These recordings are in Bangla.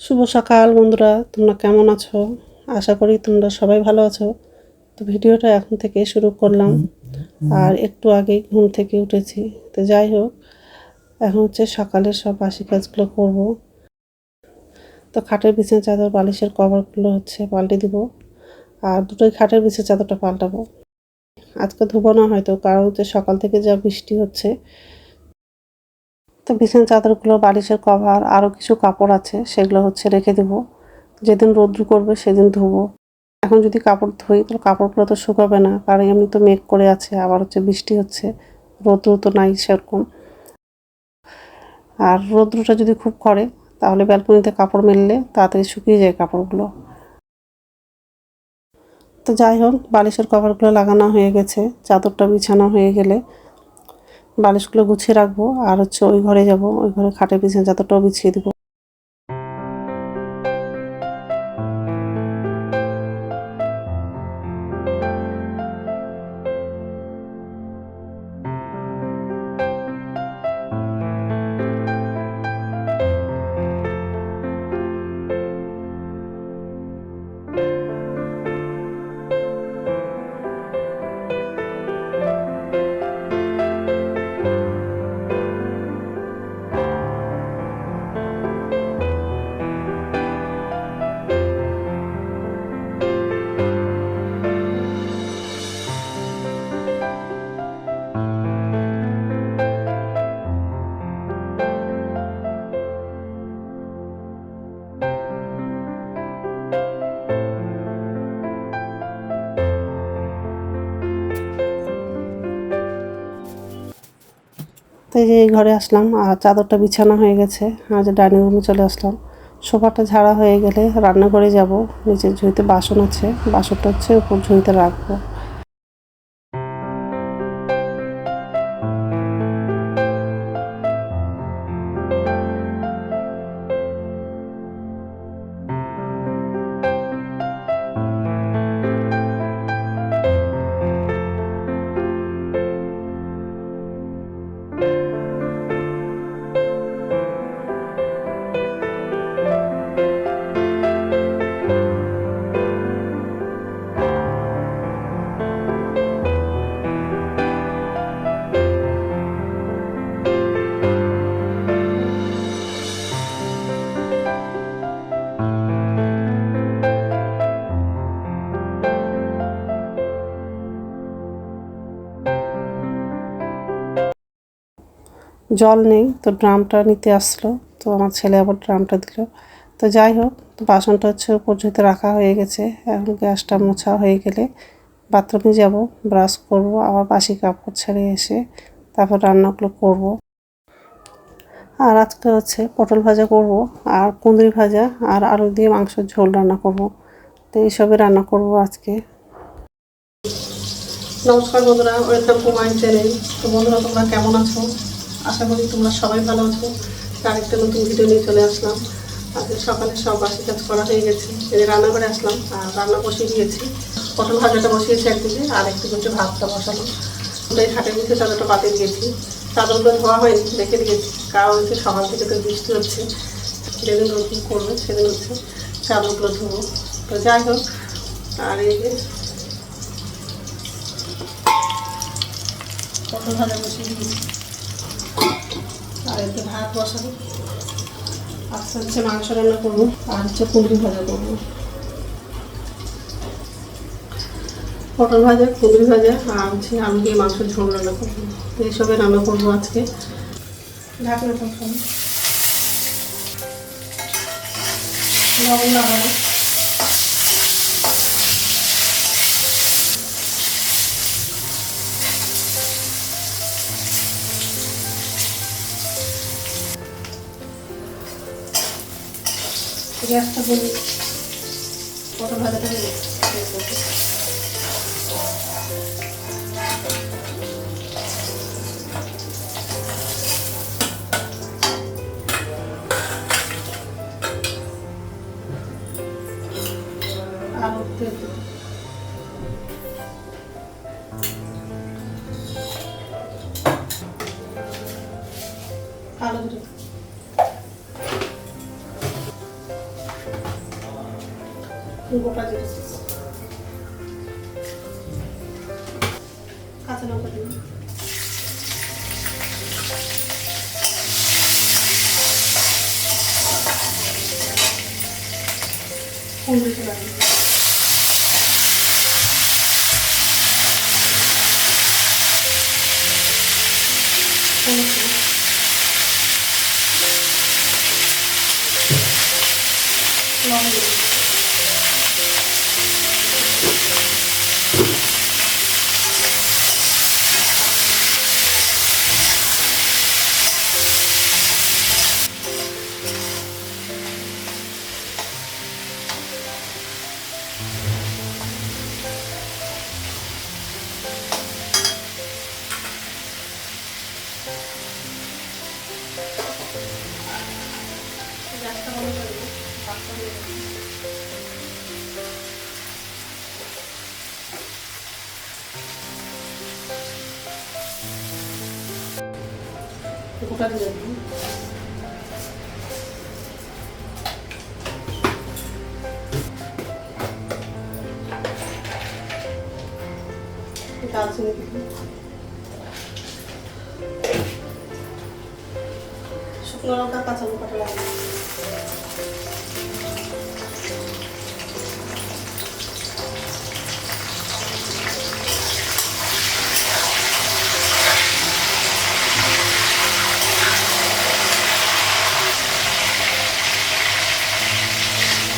শুভ সকাল বন্ধুরা, তোমরা কেমন আছো? আশা করি তোমরা সবাই ভালো আছো। তো ভিডিওটা এখন থেকে শুরু করলাম, আর একটু আগেই ঘুম থেকে উঠেছি। তো যাই হোক, এখন হচ্ছে সকালের সব বাসি কাজগুলো করব। তো খাটের বিছানা চাদর বালিশের কভারগুলো হচ্ছে পাল্টে দিব, আর দুটোই খাটের বিছানা চাদরটা পাল্টাবো। আজকে ধুবো না হয়তো, কারণ হচ্ছে সকাল থেকে যা বৃষ্টি হচ্ছে। তো বিছানা চাদরগুলো, বালিশের কভার, আরও কিছু কাপড় আছে, সেগুলো হচ্ছে রেখে দেবো। যেদিন রৌদ্র করবে সেদিন ধুবো। এখন যদি কাপড় ধুই তাহলে কাপড়গুলো তো শুকাবে না, কারণ এমনি তো মেঘ করে আছে, আবার হচ্ছে বৃষ্টি হচ্ছে, রৌদ্র তো নাই সেরকম। আর রৌদ্রটা যদি খুব করে তাহলে ব্যালকনিতে কাপড় মেললে তাড়াতাড়ি শুকিয়ে যায় কাপড়গুলো। তো যাই হোক, বালিশের কভারগুলো লাগানো হয়ে গেছে। চাদরটা বিছানো হয়ে গেলে বালিশগুলো গুছিয়ে রাখবো, আর হচ্ছে ওই ঘরে যাব, ওই ঘরে খাটের বিছানা চাদরটাও বিছিয়ে দিব। তো এই যে এই ঘরে আসলাম, আর চাদরটা বিছানা হয়ে গেছে। আর যে ডাইনিং রুমে চলে আসলাম। সোফাটা ঝাড়া হয়ে গেলে রান্নাঘরে যাব। নিচের ঝুড়িতে বাসন আছে, বাসনটা হচ্ছে উপর ঝুড়িতে রাখবো। জল নেই, তো ড্রামটা নিতে আসলো। তো আমার ছেলে আবার ড্রামটা দিল। তো যাই হোক, তো বাসনটা হচ্ছে উপর ঝুড়িতে রাখা হয়ে গেছে। এখন গ্যাসটা মোছা হয়ে গেলে বাথরুমে যাব, ব্রাশ করব, আবার বাসি কাপড় ছেড়ে এসে তারপর রান্নাগুলো করব। আর আজকে হচ্ছে পটল ভাজা করব, আর কুঁদরি ভাজা, আর আলু দিয়ে মাংসের ঝোল রান্না করব। তো এইসবই রান্না করব আজকে। নমস্কার বন্ধুরা, ওয়েলকাম টু মাই চ্যানেল। তো বন্ধুরা, তোমরা কেমন আছো? আশা করি তোমরা সবাই ভালো আছো। তার একটা নতুন ভিডিও নিয়ে চলে আসলাম। আজকে সকালে সব বাসি কাজ করা হয়ে গেছে। এই রান্না করে আসলাম, আর রান্না বসিয়ে দিয়েছি। পটল ভাজাটা বসিয়েছি একদিকে, আর একদিকে হচ্ছে ভাতটা বসানো। ওটাই খাটের নিচে চাদরটা পাতে দিয়েছি। চাদরগুলো ধোয়া হয়নি, রেখে দিয়েছি, কারণ হচ্ছে সকাল থেকে তো বৃষ্টি হচ্ছে। যেদিন রোদ করবে সেদিন হচ্ছে চাদরগুলো ধোবো। তো যাই হোক, আর এই যে পটল ভাজা বসিয়ে দিয়েছি, আর একটু ভাত বসাবো। আজকে হচ্ছে মাংস রান্না করবো, আর হচ্ছে কুঁদরি ভাজা করবো। পটল ভাজা, কুঁদরি ভাজা, আর হচ্ছে আলু দিয়ে মাংসের ঝোল রান্না করবো। তো এইসবে রান্না করবো আজকে। ঢাকনা তখন লবণ লাগানো, গ্যাসটা বলি, পটল ভাজাটা দিয়ে আলু তেল আলু গোটা জিরে, কাঁচা লঙ্কা দিন, কুমড়ো লাগবে, লবণ দিন, গ্যাসটা বন্ধ করে দিন, ভাতটা দিয়ে দিন। গোটা দিয়ে দিন, দারচিনি দিন, শুকনো লঙ্কা কাঁচা লঙ্কাটা লাগবে,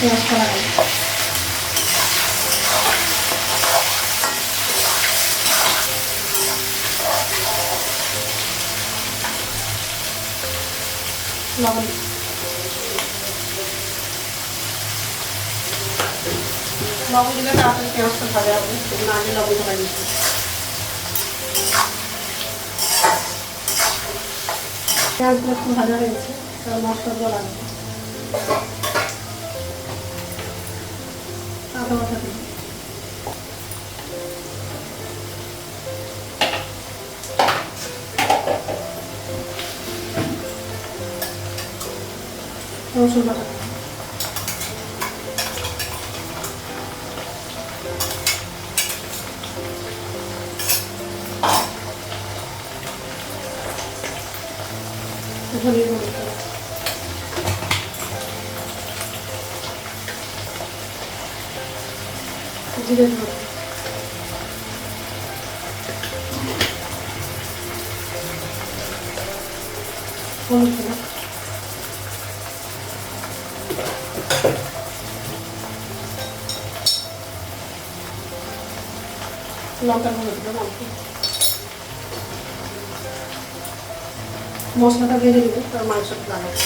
পেঁয়াজটা লাগবে, লবণ, লবণ দিলে তাড়াতাড়ি পেঁয়াজটা ভাজা হবে, সেজন্য আগে লবণ ধরে নিচ্ছি। পেঁয়াজগুলো একটু ভাজা হয়ে গেছে, তার মশলাগুলো লাগবে, আদা বাটা দিন, রসুন বাটা দিন, ধনিয়া গুঁড়ো, জিরে গুঁড়ো, হলুদ গুঁড়ো, লঙ্কা গুঁড়ো দিলাম অল্প, মশলাটা ভেজে দিবে, তার মাংসটা লাগাবে,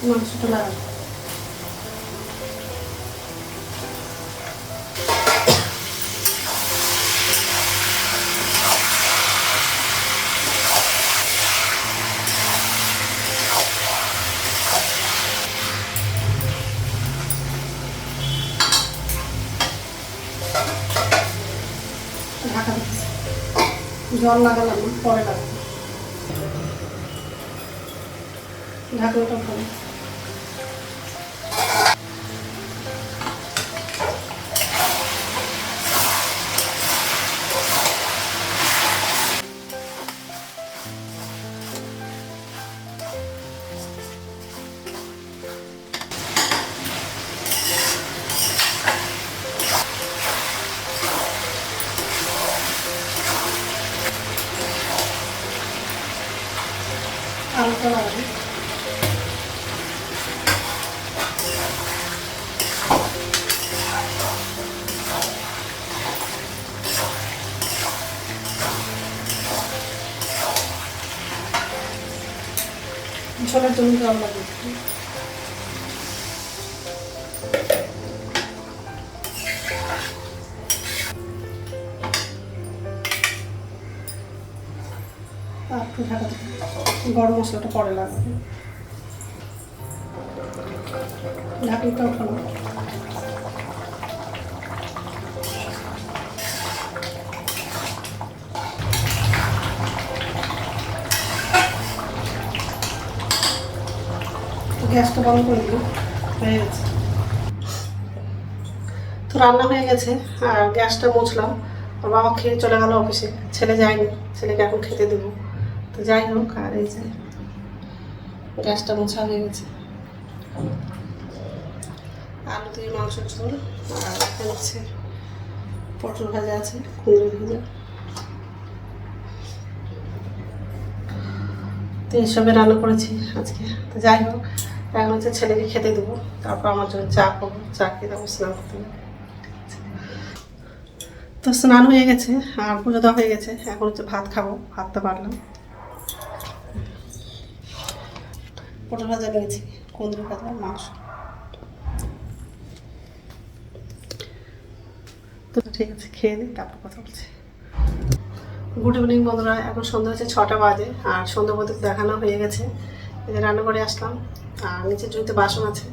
মাংসটা লাগাবে, ঢাকা দিচ্ছি, জল লাগালাম না, পরে লাগাবো, ঢাকনাটা ভালো, আলুটা লাগাবো, ঝোলের জন্য জল লাগবে, আর একটু ঢাকা দিতে, গরম মশলাটা পরে লাগাবে, ঢাকনিটা উঠানো, গ্যাসটা বন্ধ করে দিলাম, হয়ে গেছে। তো রান্না হয়ে গেছে আর গ্যাসটা মুছলাম। আর বাবা খেয়ে চলে গেল অফিসে, ছেলে যায়নি, ছেলেকে এখন খেতে দেবো। তো যাই হোক, আর এই যে গ্যাসটা মোছা হয়ে গেছে। আলু দিয়ে মাংসের ঝোল, আর এখানে হচ্ছে পটল ভাজা আছে, কুমড়ো ভাজা। তো এইসবে রান্না করেছি আজকে। তো যাই হোক, এখন হচ্ছে ছেলেকে খেতে দেবো, তারপর আমার জন্য চা করবো, চা খেয়ে দেবো, স্নান করতে হবে। তো স্নান হয়ে গেছে আর পুজো দেওয়া হয়ে গেছে, এখন হচ্ছে ভাত খাবো। ভাতটা বাড়লাম, পটল ভাজা নিয়েছি, কুমড়ো ভাজা, মাংস। তো ঠিক আছে, খেয়ে নিই, তারপর কথা বলছি। গুড ইভিনিং বন্ধুরা, এখন সন্ধ্যা হচ্ছে 6টা বাজে আর সন্ধ্যা পর্যন্ত দেখানো হয়ে গেছে। এই যে রান্না করে আসলাম, আর নিচের ঝুড়িতে বাসন আছে,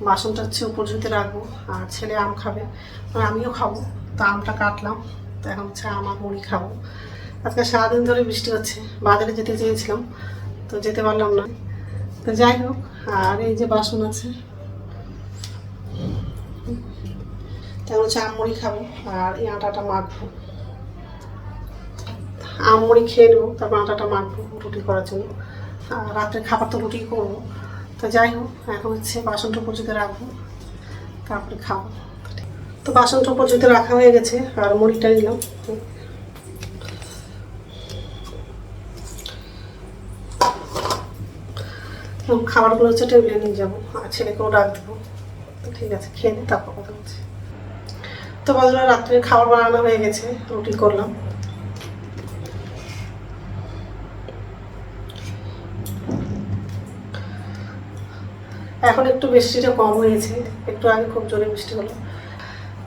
বাসনটা হচ্ছে উপর ঝুড়িতে রাখবো। আর ছেলে আম খাবে, আর আমিও খাবো। তো আমটা কাটলাম, তো এখন হচ্ছে আমার মুড়ি খাবো। আজকে সারাদিন ধরে বৃষ্টি হচ্ছে, বাজারে যেতে চেয়েছিলাম তো যেতে পারলাম না। তো যাই হোক, আর এই যে বাসন আছে, তেমন হচ্ছে আম মুড়ি খাবো আর এই আটাটা মাখবো। আম মুড়ি খেয়ে নেবো, তারপর আটাটা মাখবো রুটি করার জন্য। আর রাত্রে খাবার তো রুটি করবো। তো যাই হোক, এখন হচ্ছে বাসনটা পর্যন্ত রাখবো, তারপরে খাবো। তো বাসনটা পর্যন্ত রাখা হয়ে গেছে আর মুড়িটা নিলাম। খাবারগুলো হচ্ছে টেবিলে নিয়ে যাবো আর ছেলেকেও ডাক দেবো। তো ঠিক আছে, খেয়ে নিই, তারপর কথা বলছি। তো বন্ধুরা, রাত্রে খাবার বানানো হয়ে গেছে, রুটি করলাম। এখন একটু বৃষ্টিটা কম হয়েছে, একটু আগে খুব জোরে বৃষ্টি হলো।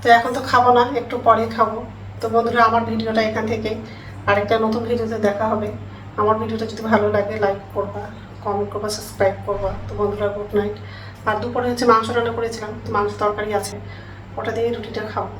তো এখন তো খাবো না, একটু পরে খাবো। তো বন্ধুরা, আমার ভিডিওটা এখান থেকে আরেকটা নতুন ভিডিওতে দেখা হবে। আমার ভিডিওটা যদি ভালো লাগে লাইক করবা, কমেন্ট করবা, সাবস্ক্রাইব করবা। তো বন্ধুরা, গুড নাইট। আর দুপুরে হচ্ছে মাংস রান্না করেছিলাম, তো মাংস তরকারি আছে, ওটা দিয়ে রুটিটা খাবো।